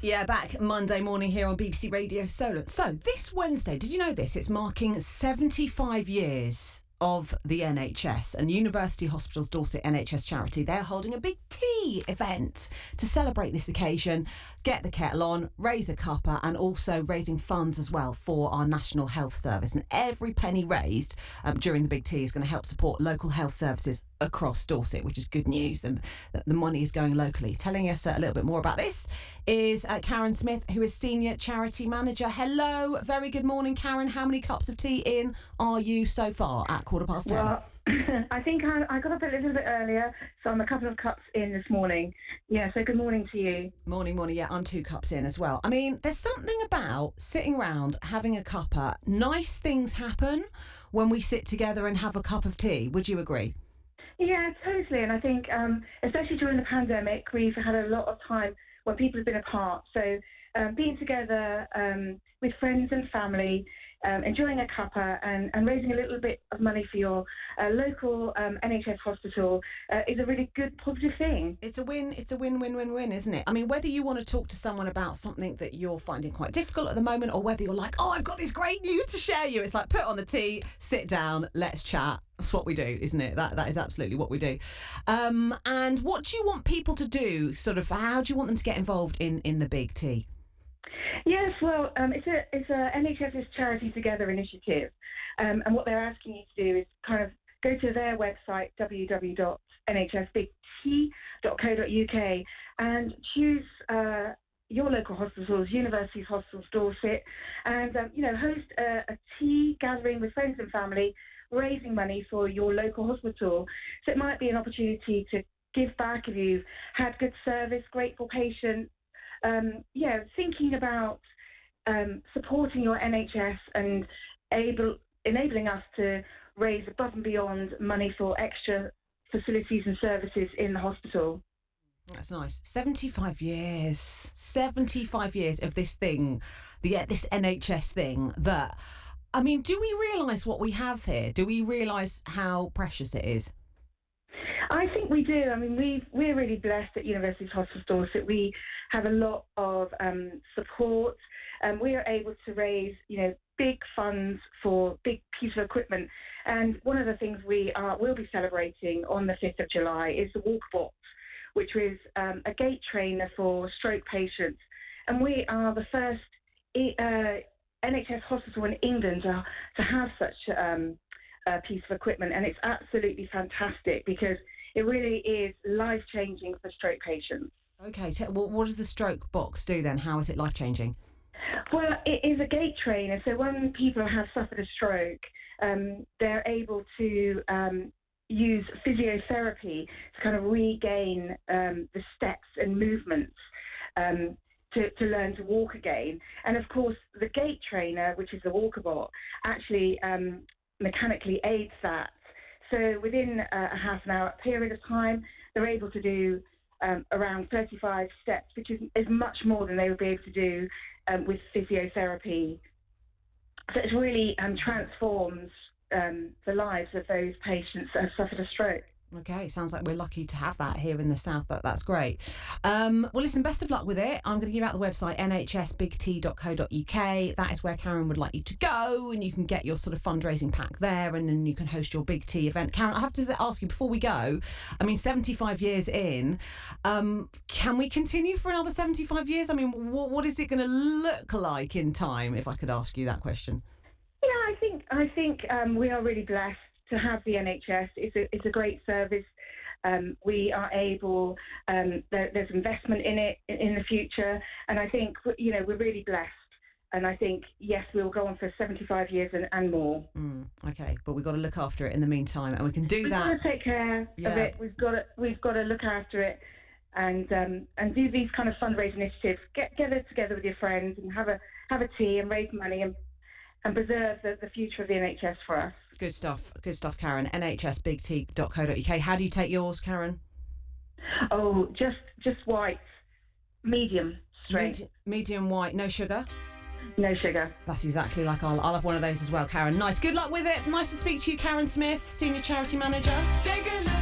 Yeah, back Monday morning here on BBC Radio Solent. So, this Wednesday, did you know this? It's marking 75 years of the NHS, and University Hospitals Dorset NHS charity. They're holding a big tea event to celebrate this occasion, get the kettle on, raise a cuppa, and also raising funds as well for our National Health Service. And every penny raised during the big tea is going to help support local health services across Dorset, which is good news, and the money is going locally. Telling us a little bit more about this is Karen Smith, who is Senior Charity Manager. Hello, very good morning, Karen. How many cups of tea in are you so far at 10:15? Well, I think I got up a little bit earlier, so I'm a couple of cups in this morning. Yeah, so good morning to you. Morning. Yeah, I'm 2 cups in as well. I mean, there's something about sitting around having a cuppa. Nice things happen when we sit together and have a cup of tea. Would you agree? Yeah, totally. And I think, especially during the pandemic, we've had a lot of time when people have been apart. So being together with friends and family, enjoying a cuppa and raising a little bit of money for your local NHS hospital is a really good, positive thing. It's a win. It's a win-win-win-win, isn't it? I mean, whether you want to talk to someone about something that you're finding quite difficult at the moment, or whether you're like, oh, I've got this great news to share you. It's like, put on the tea, sit down, let's chat. That's what we do, isn't it? That is absolutely what we do. And what do you want people to do? Sort of, how do you want them to get involved in the big tea? Yes, well, it's a NHS's Charity Together initiative, and what they're asking you to do is kind of go to their website, www.nhsbigtea.co.uk, and choose your local hospitals, Universities Hospitals Dorset, and host a tea gathering with friends and family, raising money for your local hospital. So it might be an opportunity to give back if you've had good service, grateful patients. Thinking about supporting your NHS and enabling us to raise above and beyond money for extra facilities and services in the hospital. That's nice. 75 years. 75 years of this thing, this NHS thing that, I mean, do we realise what we have here? Do we realise how precious it is? I think we do. I mean, we're really blessed at University Hospitals Dorset. We have a lot of support. We are able to raise, big funds for big pieces of equipment. And one of the things we'll be celebrating on the 5th of July is the Walkbot, which is a gait trainer for stroke patients. And we are the first NHS hospital in England to have such a piece of equipment. And it's absolutely fantastic because it really is life-changing for stroke patients. Okay, so what does the stroke box do then? How is it life-changing? Well, it is a gait trainer. So when people have suffered a stroke, they're able to use physiotherapy to kind of regain the steps and movements to learn to walk again. And of course, the gait trainer, which is the Walkabot, actually mechanically aids that. So within a half an hour period of time, they're able to do around 35 steps, which is much more than they would be able to do with physiotherapy. So it really transforms the lives of those patients that have suffered a stroke. Okay, sounds like we're lucky to have that here in the south. That's great. Well, listen, best of luck with it. I'm going to give out the website, nhsbigtea.co.uk. That is where Karen would like you to go, and you can get your sort of fundraising pack there, and then you can host your big tea event. Karen, I have to ask you before we go, I mean, 75 years in, can we continue for another 75 years? I mean, what is it going to look like in time, if I could ask you that question? Yeah, I think we are really blessed to have the NHS. It's a great service. We are able, there's investment in it in the future, and I think, we're really blessed. And I think, yes, we'll go on for 75 years and more. Okay, but we've got to look after it in the meantime, and we can do that. We've got to take care of it. We've got to look after it, and do these kind of fundraising initiatives. Get together with your friends and have a tea and raise money and preserve the future of the NHS for us. Good stuff, Karen. nhsbigtea.co.uk. How do you take yours, Karen? Oh, just white, medium strength. Medium white, no sugar? No sugar. That's exactly like I'll have one of those as well, Karen. Nice. Good luck with it. Nice to speak to you, Karen Smith, Senior Charity Manager. Take a look.